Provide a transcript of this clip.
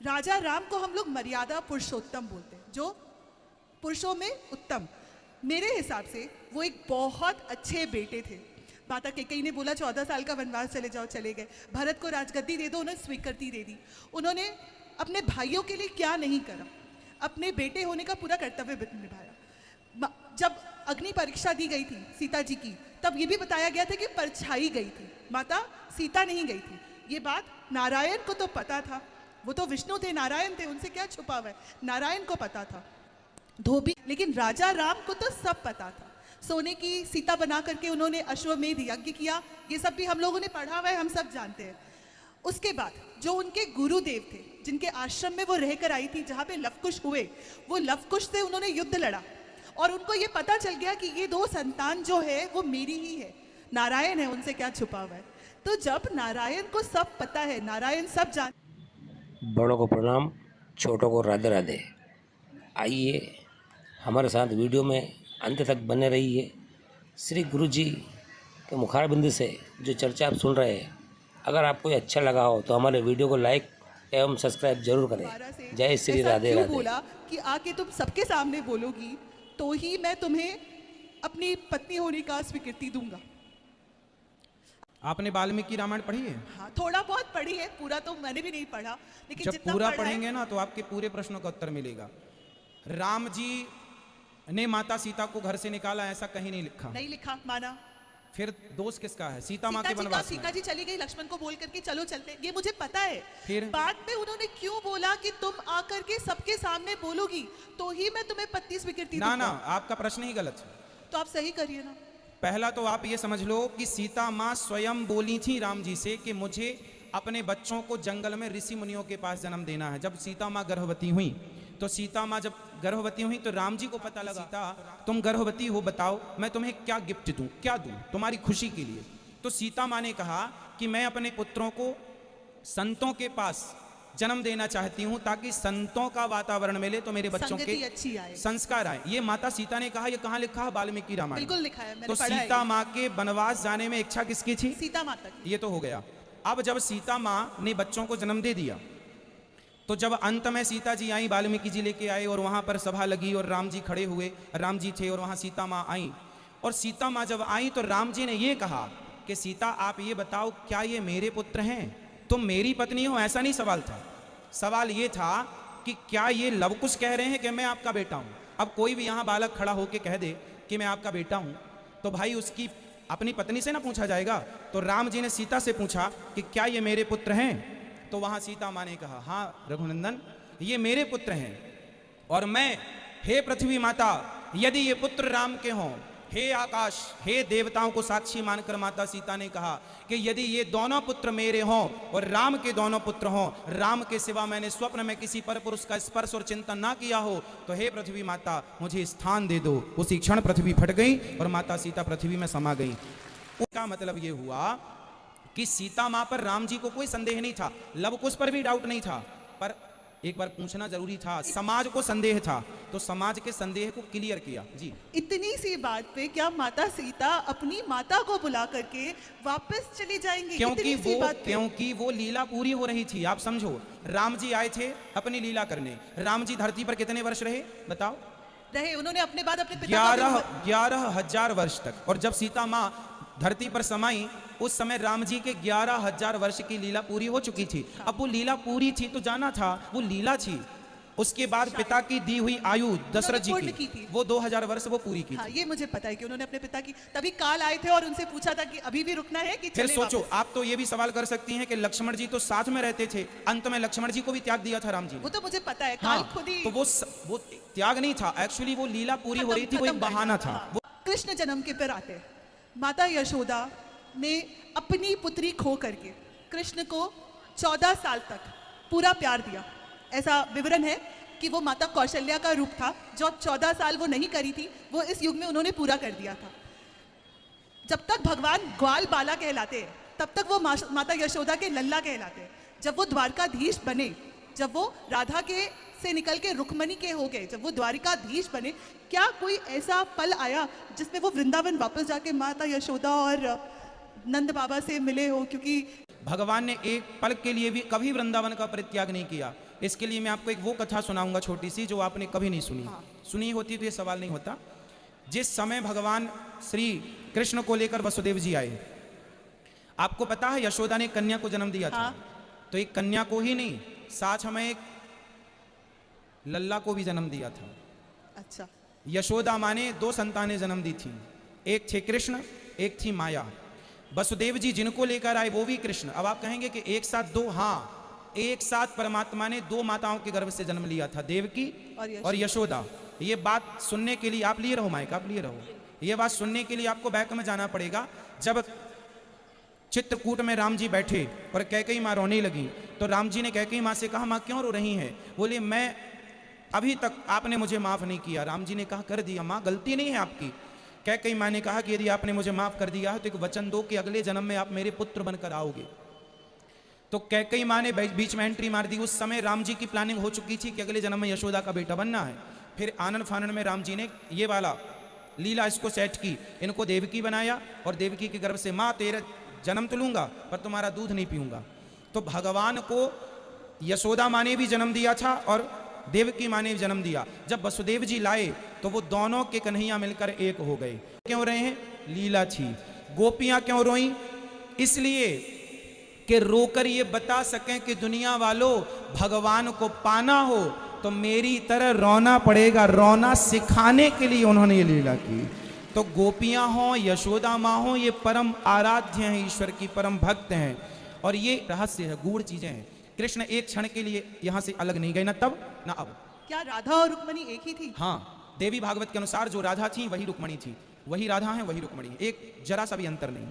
राजा राम को हम लोग मर्यादा पुरुषोत्तम बोलते हैं, जो पुरुषों में उत्तम। मेरे हिसाब से वो एक बहुत अच्छे बेटे थे। माता कैकेयी ने बोला 14 साल का वनवास चले जाओ, चले गए। भरत को राजगद्दी दे दो, उन्होंने स्वीकृति दे दी। उन्होंने अपने भाइयों के लिए क्या नहीं करा, अपने बेटे होने का पूरा कर्तव्य निभाया। जब अग्नि परीक्षा दी गई थी सीता जी की, तब ये भी बताया गया था कि परछाई गई थी, माता सीता नहीं गई थी। ये बात नारायण को तो पता था, वो तो विष्णु थे, नारायण थे, उनसे क्या छुपा हुआ है। नारायण को पता था धोबी, लेकिन राजा राम को तो सब पता था। सोने की सीता बना करके उन्होंने अश्वमेध यज्ञ किया, ये सब भी हम लोगों ने पढ़ा हुआ है, हम सब जानते हैं। उसके बाद जो उनके गुरुदेव थे, जिनके आश्रम में वो रहकर आई थी, जहाँ पे लवकुश हुए, वो लवकुश से उन्होंने युद्ध लड़ा और उनको ये पता चल गया कि ये 2 संतान जो है वो मेरी ही है, नारायण है, उनसे क्या छुपा हुआ है। तो जब नारायण को सब पता है, नारायण सब जान। बड़ों को प्रणाम, छोटों को राधे राधे। आइए हमारे साथ वीडियो में अंत तक बने रहिए। श्री गुरु जी के मुखारबिंद से जो चर्चा आप सुन रहे हैं, अगर आपको अच्छा लगा हो तो हमारे वीडियो को लाइक एवं सब्सक्राइब जरूर करें। जय श्री राधे राधे। बोला कि आके तुम सबके सामने बोलोगी तो ही मैं तुम्हें अपनी पत्नी होने का स्वीकृति दूंगा। आपने वाल्मीकि रामायण पढ़ी है? हाँ, थोड़ा बहुत पढ़ी है, पूरा तो मैंने भी नहीं पढ़ा, लेकिन जब जितना पूरा पढ़ा पढ़ेंगे ना तो आपके पूरे प्रश्नों का उत्तर मिलेगा। राम जी ने माता सीता को घर से निकाला, ऐसा कहीं नहीं लिखा। नहीं लिखा, माना। फिर दोष किसका है? सीता माँ के वनवास में। सीता जी चली गई लक्ष्मण को बोल करके चलो चलते, ये मुझे पता है। फिर बाद में उन्होंने क्यों बोला कि तुम आकर के सबके सामने बोलोगी तो ही मैं तुम्हें पत्नी स्वीकृति दूंगा? ना, आपका प्रश्न ही गलत है। तो आप सही करिए ना। पहला तो आप ये समझ लो कि सीता माँ स्वयं बोली थी राम जी से कि मुझे अपने बच्चों को जंगल में ऋषि मुनियों के पास जन्म देना है। जब सीता माँ गर्भवती हुई तो सीता माँ जब गर्भवती हुई तो राम जी को पता लगा, सीता तुम गर्भवती हो, बताओ मैं तुम्हें क्या गिफ्ट दूं, क्या दूं तुम्हारी खुशी के लिए। तो सीता माँ ने कहा कि मैं अपने पुत्रों को संतों के पास जन्म देना चाहती हूँ ताकि संतों का वातावरण मिले तो मेरे बच्चों के अच्छी आए, संस्कार आए। ये माता सीता ने कहा। ये कहाँ लिखा है? वाल्मीकि रामायण। बिल्कुल लिखा है, मैंने तो पढ़ा है। सीता माँ के वनवास जाने में इच्छा किसकी थी? सीता माता की। ये तो हो गया। अब जब सीता माँ ने बच्चों को जन्म दे दिया तो जब अंत में सीता जी आई, वाल्मीकि जी लेके आए और वहां पर सभा लगी और राम जी खड़े हुए, राम जी थे और वहां सीता माँ आई। और सीता माँ जब आई तो राम जी ने ये कहा कि सीता आप ये बताओ क्या ये मेरे पुत्र हैं, तुम मेरी पत्नी हो? ऐसा नहीं सवाल था। सवाल ये था कि क्या ये लवकुश कह रहे हैं कि मैं आपका बेटा हूं? अब कोई भी यहाँ बालक खड़ा होकर कह दे कि मैं आपका बेटा हूं तो भाई उसकी अपनी पत्नी से ना पूछा जाएगा। तो राम जी ने सीता से पूछा कि क्या ये मेरे पुत्र हैं? तो वहां सीता माँ ने कहा हाँ रघुनंदन, ये मेरे पुत्र हैं। और मैं, हे पृथ्वी माता, यदि ये पुत्र राम के हों, हे आकाश, हे देवताओं को साक्षी मानकर माता सीता ने कहा कि यदि ये दोनों पुत्र मेरे हों और राम के दोनों पुत्र हों, राम के सिवा मैंने स्वप्न में किसी पर पुरुष का स्पर्श और चिंतन ना किया हो, तो हे पृथ्वी माता मुझे स्थान दे दो। उसी क्षण पृथ्वी फट गई और माता सीता पृथ्वी में समा गई। उसका मतलब ये हुआ कि सीता माँ पर राम जी को कोई संदेह नहीं था, लवकुश पर भी डाउट नहीं था, पर एक बार पूछना जरूरी था। समाज को संदेह था तो समाज के संदेह को क्लियर किया। जी, इतनी सी बात पे क्या माता सीता अपनी माता को बुला करके वापस चली जाएंगी? क्योंकि वो लीला पूरी हो रही थी। आप समझो, राम जी आए थे अपनी लीला करने। राम जी धरती पर कितने वर्ष रहे बताओ? रहे उन्होंने अपने बाद अपने पिता 11,000 वर्ष तक। और जब सीता माँ धरती पर समाई उस समय राम जी के 11,000 वर्ष की लीला पूरी हो चुकी थी। अब वो लीला पूरी थी तो जाना था, वो लीला थी। उसके बाद पिता की दी हुई आयु दशरथ जी की वो 2000 वर्ष वो पूरी की। हाँ, ये मुझे पता है कि उन्होंने अपने पिता की, तभी काल आए थे और उनसे पूछा था कि अभी भी रुकना है कि फिर सोचो, आप तो ये भी सवाल कर सकती हैं कि लक्ष्मण जी तो साथ में रहते थे, अंत में लक्ष्मण जी को भी त्याग दिया था राम जी। वो तो मुझे पता है, काल खुद ही। तो वो त्याग नहीं था, एक्चुअली वो लीला पूरी हो रही थी, वो एक बहाना था। कृष्ण जन्म के पर आते, माता यशोदा ने अपनी पुत्री खो करके कृष्ण को 14 साल तक पूरा प्यार दिया। ऐसा विवरण है कि वो माता कौशल्या का रूप था, जो 14 साल वो नहीं करी थी, वो इस युग में उन्होंने पूरा कर दिया था। जब तक भगवान ग्वाल बाला कहलाते हैं तब तक वो माता यशोदा के लल्ला कहलाते हैं। जब वो द्वारकाधीश बने, जब वो राधा के से निकल के रुक्मणी के हो गए, जब वो द्वारिकाधीश बने, क्या कोई ऐसा पल आया जिसमें वो वृंदावन वापस जाके माता यशोदा और नंद बाबा से मिले हो? क्योंकि भगवान ने एक पल के लिए भी कभी वृंदावन का परित्याग नहीं किया। इसके लिए मैं आपको एक वो कथा सुनाऊंगा छोटी सी, जो आपने कभी नहीं सुनी। सुनी होती तो ये सवाल नहीं होता। जिस समय भगवान श्री कृष्ण को लेकर वसुदेव जी आए, आपको पता है यशोदा ने कन्या को जन्म दिया था। तो एक कन्या को ही नहीं, साथ हमें एक लल्ला को भी जन्म दिया था। अच्छा। यशोदा माँ ने 2 संतानें जन्म दी थी, एक थे कृष्ण, एक थी माया। वसुदेव जी जिनको लेकर आए वो भी कृष्ण। अब आप कहेंगे कि एक साथ 2, हाँ, एक साथ परमात्मा ने 2 माताओं के गर्भ से जन्म लिया था, देवकी और यशोदा। ये बात सुनने के लिए आप लिए रहो माइक, आप लिए रहो। ये बात सुनने के लिए आपको बैक में जाना पड़ेगा। जब चित्रकूट में राम जी बैठे और कैकेयी माँ रोने लगी, तो राम जी ने कैकेयी माँ से कहा, माँ क्यों रो रही हैं? बोले, मैं अभी तक आपने मुझे माफ नहीं किया। राम जी ने कहा, कर दिया माँ, गलती नहीं है आपकी। कैकेयी माँ ने कहा कि यदि आपने मुझे माफ कर दिया है तो एक वचन दो कि अगले जन्म में आप मेरे पुत्र बनकर आओगे। तो कैकेयी माँ ने बीच में एंट्री मार दी। उस समय राम जी की प्लानिंग हो चुकी थी कि अगले जन्म में यशोदा का बेटा बनना है। फिर आनंद फानन में राम जी ने ये वाला लीला इसको सेट की, इनको देवकी बनाया और देवकी के गर्भ से, माँ तेरा जन्म तो लूंगा पर तुम्हारा दूध नहीं पीऊंगा। तो भगवान को यशोदा माँ ने भी जन्म दिया था और देवकी माँ ने भी जन्म दिया। जब वसुदेव जी लाए तो वो दोनों के कन्हैया मिलकर एक हो गए। क्यों रहे हैं? लीला थी। गोपियां क्यों रोईं? इसलिए कि रोकर ये बता सकें कि दुनिया वालों, भगवान को पाना हो तो मेरी तरह रोना पड़ेगा। रोना सिखाने के लिए उन्होंने ये लीला की। तो गोपियां हों, यशोदा माँ हों, ये परम आराध्य हैं, ईश्वर की परम भक्त हैं। और ये रहस्य है, गूढ़ चीजें हैं। कृष्ण एक क्षण के लिए यहां से अलग नहीं गए, ना तब ना अब। क्या राधा और रुक्मणी एक ही थी? हाँ, देवी भागवत के अनुसार जो राधा थी वही रुक्मणी थी, वही राधा है वही रुक्मणी, एक जरा सा भी अंतर नहीं।